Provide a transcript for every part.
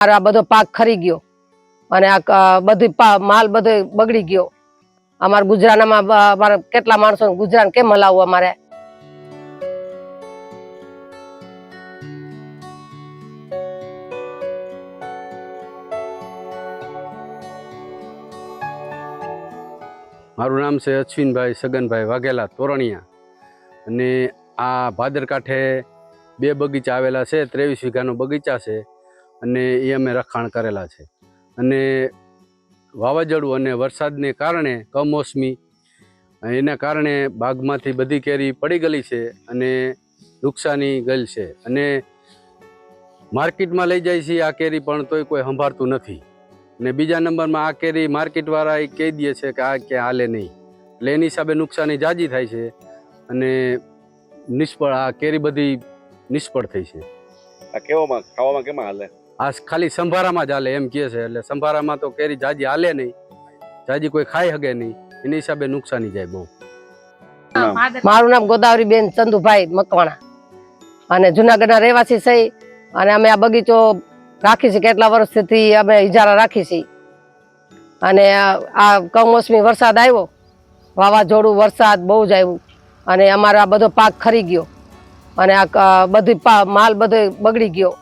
આ બધો પાક ખરી ગયો અને આ બધી માલ બધો બગડી ગયો। અમાર ગુજરાતમાં કેટલા માણસો ગુજરાત કેમ હલાવવું અમારે? મારું નામ છે અશ્વિનભાઈ સગનભાઈ વાઘેલા તોરણિયા અને આ ભાદર કાંઠે બે બગીચા આવેલા છે। 23 વીઘાનો બગીચા છે અને એ અમે રખાણ કરેલા છે અને વાવાઝોડું અને વરસાદને કારણે કમોસમી એના કારણે બાગમાંથી બધી કેરી પડી ગયેલી છે અને નુકસાની ગયેલ છે અને માર્કેટમાં લઈ જાય છે આ કેરી પણ તોય કોઈ સંભાળતું નથી। અને બીજા નંબરમાં આ કેરી માર્કેટવાળા એ કહી દે છે કે આ ક્યાં હાલે નહીં, એટલે એની હિસાબે નુકસાની જાજી થાય છે અને નિષ્ફળ આ કેરી બધી નિષ્ફળ થઈ છે। આ કેવામાં ખાવામાં કેમાં હાલે? આ ખાલી સંભારામાં જ હાલે એમ કહે છે, એટલે સંભારામાં તો કેરી જાજી હાલે નહીં, જાજી કોઈ ખાઈ શકે નહીં, એની હિસાબે નુકસાની જાય બહુ। મારું નામ ગોદાવરીબેન ચંદુભાઈ મકવાણા અને જુનાગઢના રહેવાસી છે અને અમે આ બગીચો રાખી છે કેટલા વર્ષથી અમે ઇજારા રાખી છે અને આ કમોસમી વરસાદ આવ્યો, વાવાઝોડું વરસાદ બહુ જ આવ્યું અને અમારો આ બધો પાક ખરી ગયો અને આ બધી માલ બધો બગડી ગયો।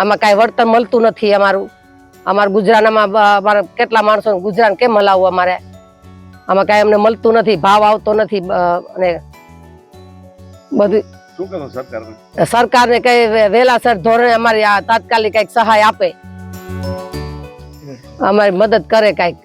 આમાં કાંઈ વળતર મળતું નથી। અમારું ગુજરાતમાં કેટલા માણસો ગુજરાત કેમ હલાવવું અમારે? આમાં કાંઈ અમને મળતું નથી, ભાવ આવતો નથી અને બધું શું કરો સરકારને? સરકારને કઈ વહેલાસર ધોરણે અમારી આ તાત્કાલિક કઈક સહાય આપે, અમારી મદદ કરે કઈક।